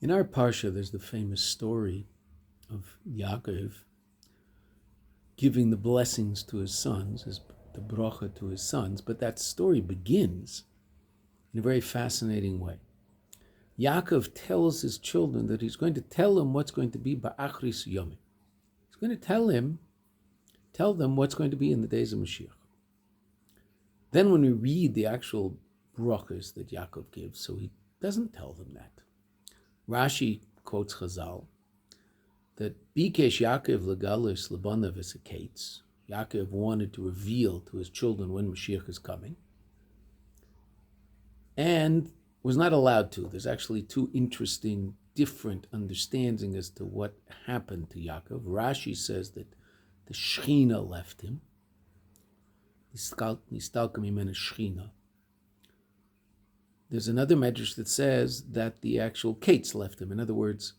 In our Parsha, there's the famous story of Yaakov giving the blessings to his sons, the bracha to his sons, but that story begins in a very fascinating way. Yaakov tells his children that he's going to tell them what's going to be ba'achris yomim. He's going to tell them what's going to be in the days of Mashiach. Then when we read the actual brachas that Yaakov gives, so he doesn't tell them that. Rashi quotes Chazal that Bikesh Yaakov legalus lebanav esakates. Yaakov wanted to reveal to his children when Mashiach is coming, and was not allowed to. There's actually two interesting, different understandings as to what happened to Yaakov. Rashi says that the Shechina left him. Nistalka mimena Shechina. There's another medrash that says that the actual Kates left him. In other words,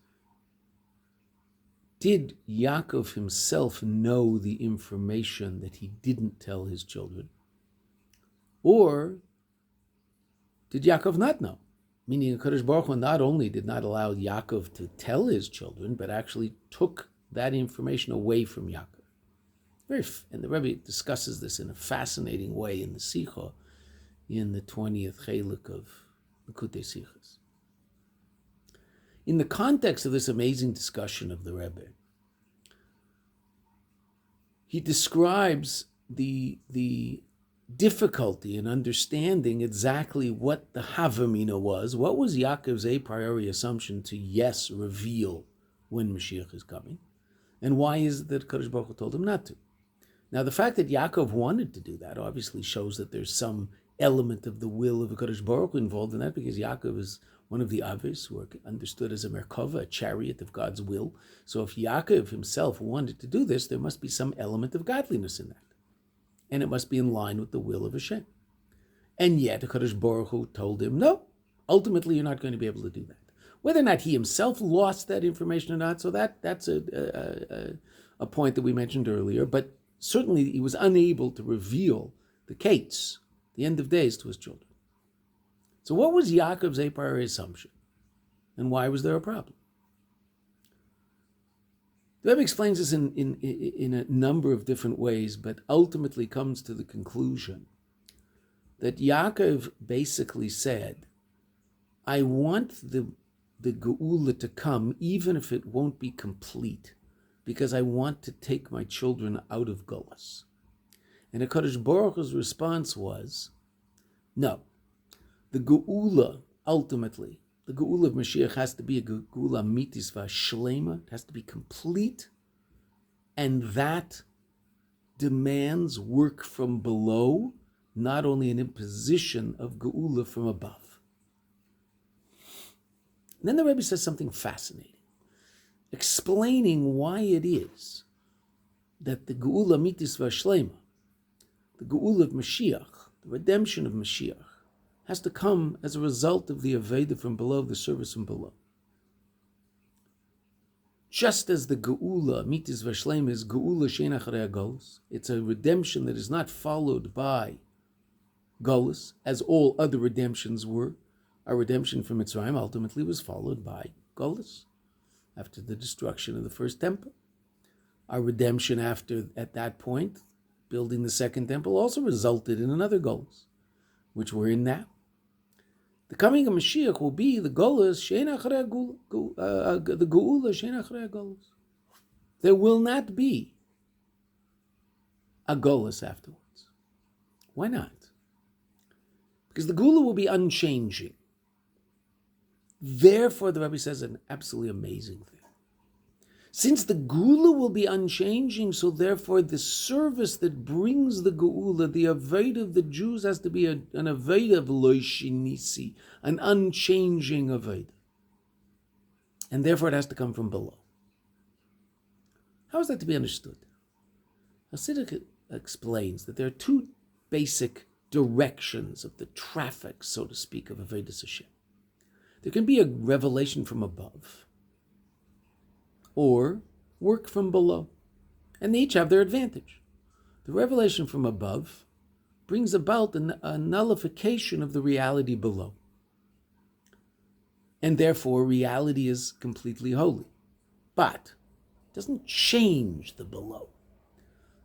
did Yaakov himself know the information that he didn't tell his children? Or did Yaakov not know? Meaning, HaKadosh Baruch Hu not only did not allow Yaakov to tell his children, but actually took that information away from Yaakov. And the Rabbi discusses this in a fascinating way in the Sicha, in the 20th Chelek of Likutei Sichos. In the context of this amazing discussion of the Rebbe, he describes the difficulty in understanding exactly what the Havamina was. What was Yaakov's a priori assumption to, yes, reveal when Mashiach is coming? And why is it that Kadosh Baruch Hu told him not to? Now, the fact that Yaakov wanted to do that obviously shows that there's some element of the will of Kadosh Baruch Hu involved in that, because Yaakov is one of the Avis who are understood as a Merkava, a chariot of God's will. So if Yaakov himself wanted to do this, there must be some element of godliness in that. And it must be in line with the will of Hashem. And yet, HaKadosh Baruch Hu told him, no, ultimately you're not going to be able to do that. Whether or not he himself lost that information or not, so that's a point that we mentioned earlier, but certainly he was unable to reveal the Kates, the end of days, to his children. So what was Yaakov's a priori assumption? And why was there a problem? The Rebbe explains this in a number of different ways, but ultimately comes to the conclusion that Yaakov basically said, I want the Geula to come even if it won't be complete, because I want to take my children out of Golus. And HaKadosh Baruch Hu's response was, no, the Geula, ultimately, the Geula of Mashiach has to be a Geula mitis v'shlema. It has to be complete, and that demands work from below, not only an imposition of Geula from above. And then the Rebbe says something fascinating, explaining why it is that the Geula mitis v'shlema, the Geula of Mashiach, the redemption of Mashiach, has to come as a result of the Aveda from below, the service from below. Just as the Geula, mitis v'shlema, is Geula she'ein acharei Golus, it's a redemption that is not followed by Golus, as all other redemptions were. Our redemption from Mitzrayim ultimately was followed by Golus, after the destruction of the first temple. Our redemption at that point, building the second temple, also resulted in another Golus, which we're in now. The coming of Mashiach will be the Golus she'ein acharei Gula, the Geula she'ein acharei Golus. There will not be a Golus afterwards. Why not? Because the Geula will be unchanging. Therefore, the Rabbi says an absolutely amazing thing. Since the Geula will be unchanging, so therefore the service that brings the Geula, the Aveda of the Jews, has to be an Aveda of Lo Shinisi, an unchanging Aveda. And therefore it has to come from below. How is that to be understood? Hasidic explains that there are two basic directions of the traffic, so to speak, of Avedas Hashem. There can be a revelation from above, or work from below. And they each have their advantage. The revelation from above brings about a nullification of the reality below. And therefore, reality is completely holy. But it doesn't change the below.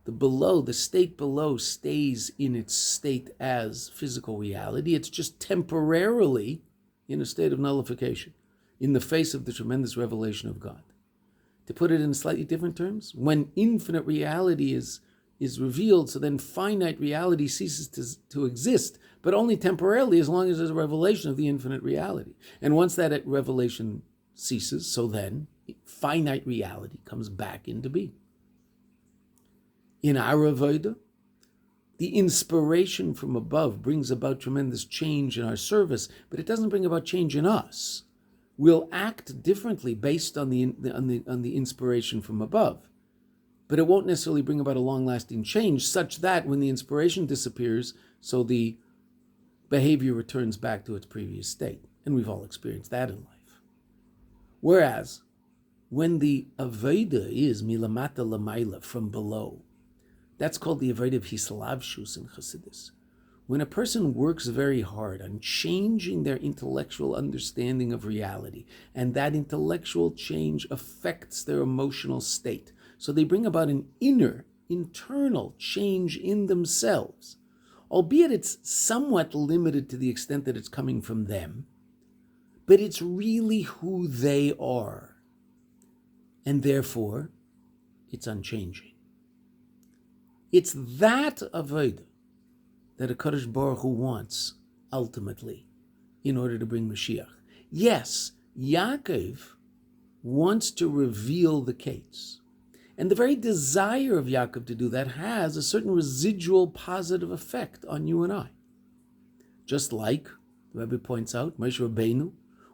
The state below stays in its state as physical reality. It's just temporarily in a state of nullification in the face of the tremendous revelation of God. To put it in slightly different terms, when infinite reality is revealed, so then finite reality ceases to exist, but only temporarily as long as there's a revelation of the infinite reality. And once that revelation ceases, so then finite reality comes back into being. In our avodah, the inspiration from above brings about tremendous change in our service, but it doesn't bring about change in us. We'll act differently based on the inspiration from above, but it won't necessarily bring about a long-lasting change, such that when the inspiration disappears, so the behavior returns back to its previous state, and we've all experienced that in life. Whereas, when the avodah is milamata lamaila, from below, that's called the avodah of hislavshus in Chassidus. When a person works very hard on changing their intellectual understanding of reality, and that intellectual change affects their emotional state, so they bring about an internal change in themselves, albeit it's somewhat limited to the extent that it's coming from them, but it's really who they are, and therefore it's unchanging. It's that avodah that HaKadosh Baruch Hu wants, ultimately, in order to bring Mashiach. Yes, Yaakov wants to reveal the case. And the very desire of Yaakov to do that has a certain residual positive effect on you and I. Just like, the Rabbi points out, Moshe Rabbeinu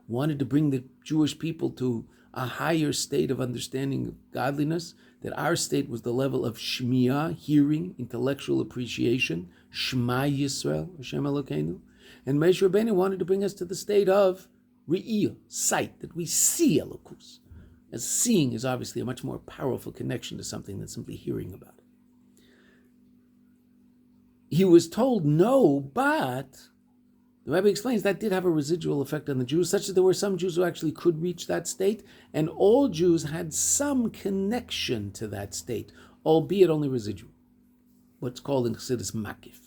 wanted to bring the Jewish people to a higher state of understanding of godliness, that our state was the level of shmiya, hearing, intellectual appreciation, Shema Yisrael, Hashem Elokeinu. And Moshe Rabbeinu wanted to bring us to the state of re'iyah, sight, that we see Elokus. As seeing is obviously a much more powerful connection to something than simply hearing about it. He was told no, but the Rabbi explains that did have a residual effect on the Jews, such that there were some Jews who actually could reach that state, and all Jews had some connection to that state, albeit only residual. What's called in Chassidus makif.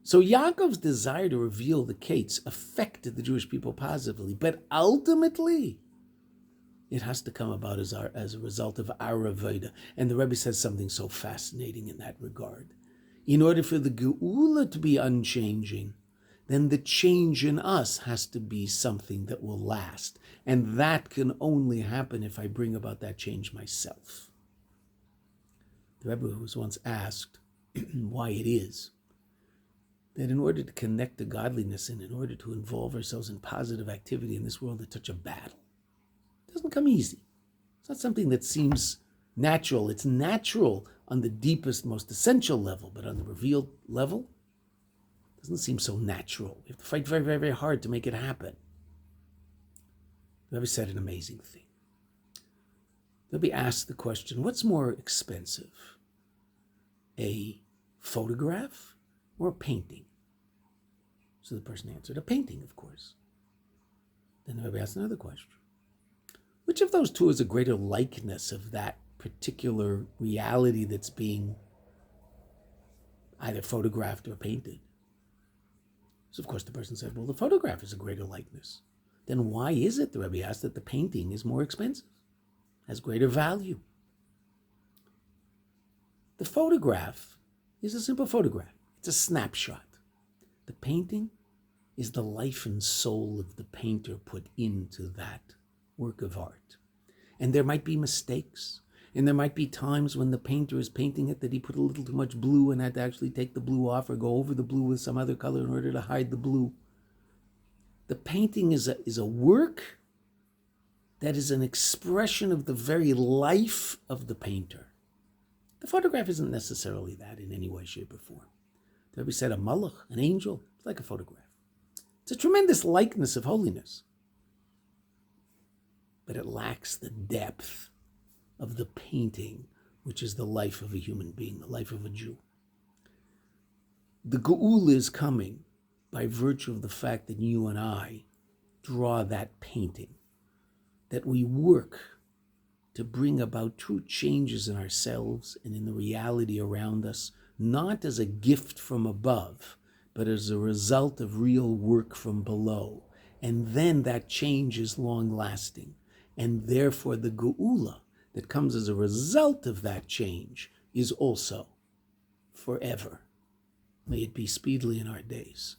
So Yaakov's desire to reveal the Kates affected the Jewish people positively, but ultimately it has to come about as a result of our avodah. And the Rebbe says something so fascinating in that regard. In order for the Geula to be unchanging, then the change in us has to be something that will last. And that can only happen if I bring about that change myself. The Rebbe was once asked why it is that in order to connect to godliness and in order to involve ourselves in positive activity in this world, it's such a battle. It doesn't come easy. It's not something that seems natural. It's natural on the deepest, most essential level, but on the revealed level, it doesn't seem so natural. We have to fight very, very, very hard to make it happen. The Rebbe said an amazing thing. The Rebbe asked the question, what's more expensive, a photograph or a painting? So the person answered, a painting, of course. Then the Rebbe asked another question. Which of those two is a greater likeness of that particular reality that's being either photographed or painted? So of course the person said, well, the photograph is a greater likeness. Then why is it, the Rebbe asked, that the painting is more expensive, has greater value? The photograph is a simple photograph. It's a snapshot. The painting is the life and soul of the painter put into that work of art. And there might be mistakes, and there might be times when the painter is painting it that he put a little too much blue and had to actually take the blue off or go over the blue with some other color in order to hide the blue. The painting is a work that is an expression of the very life of the painter. The photograph isn't necessarily that in any way, shape, or form. The Rebbe said a malach, an angel, it's like a photograph. It's a tremendous likeness of holiness. But it lacks the depth of the painting, which is the life of a human being, the life of a Jew. The Geula is coming by virtue of the fact that you and I draw that painting, that we work to bring about true changes in ourselves and in the reality around us, not as a gift from above, but as a result of real work from below. And then that change is long-lasting. And therefore the geula that comes as a result of that change is also forever. May it be speedily in our days.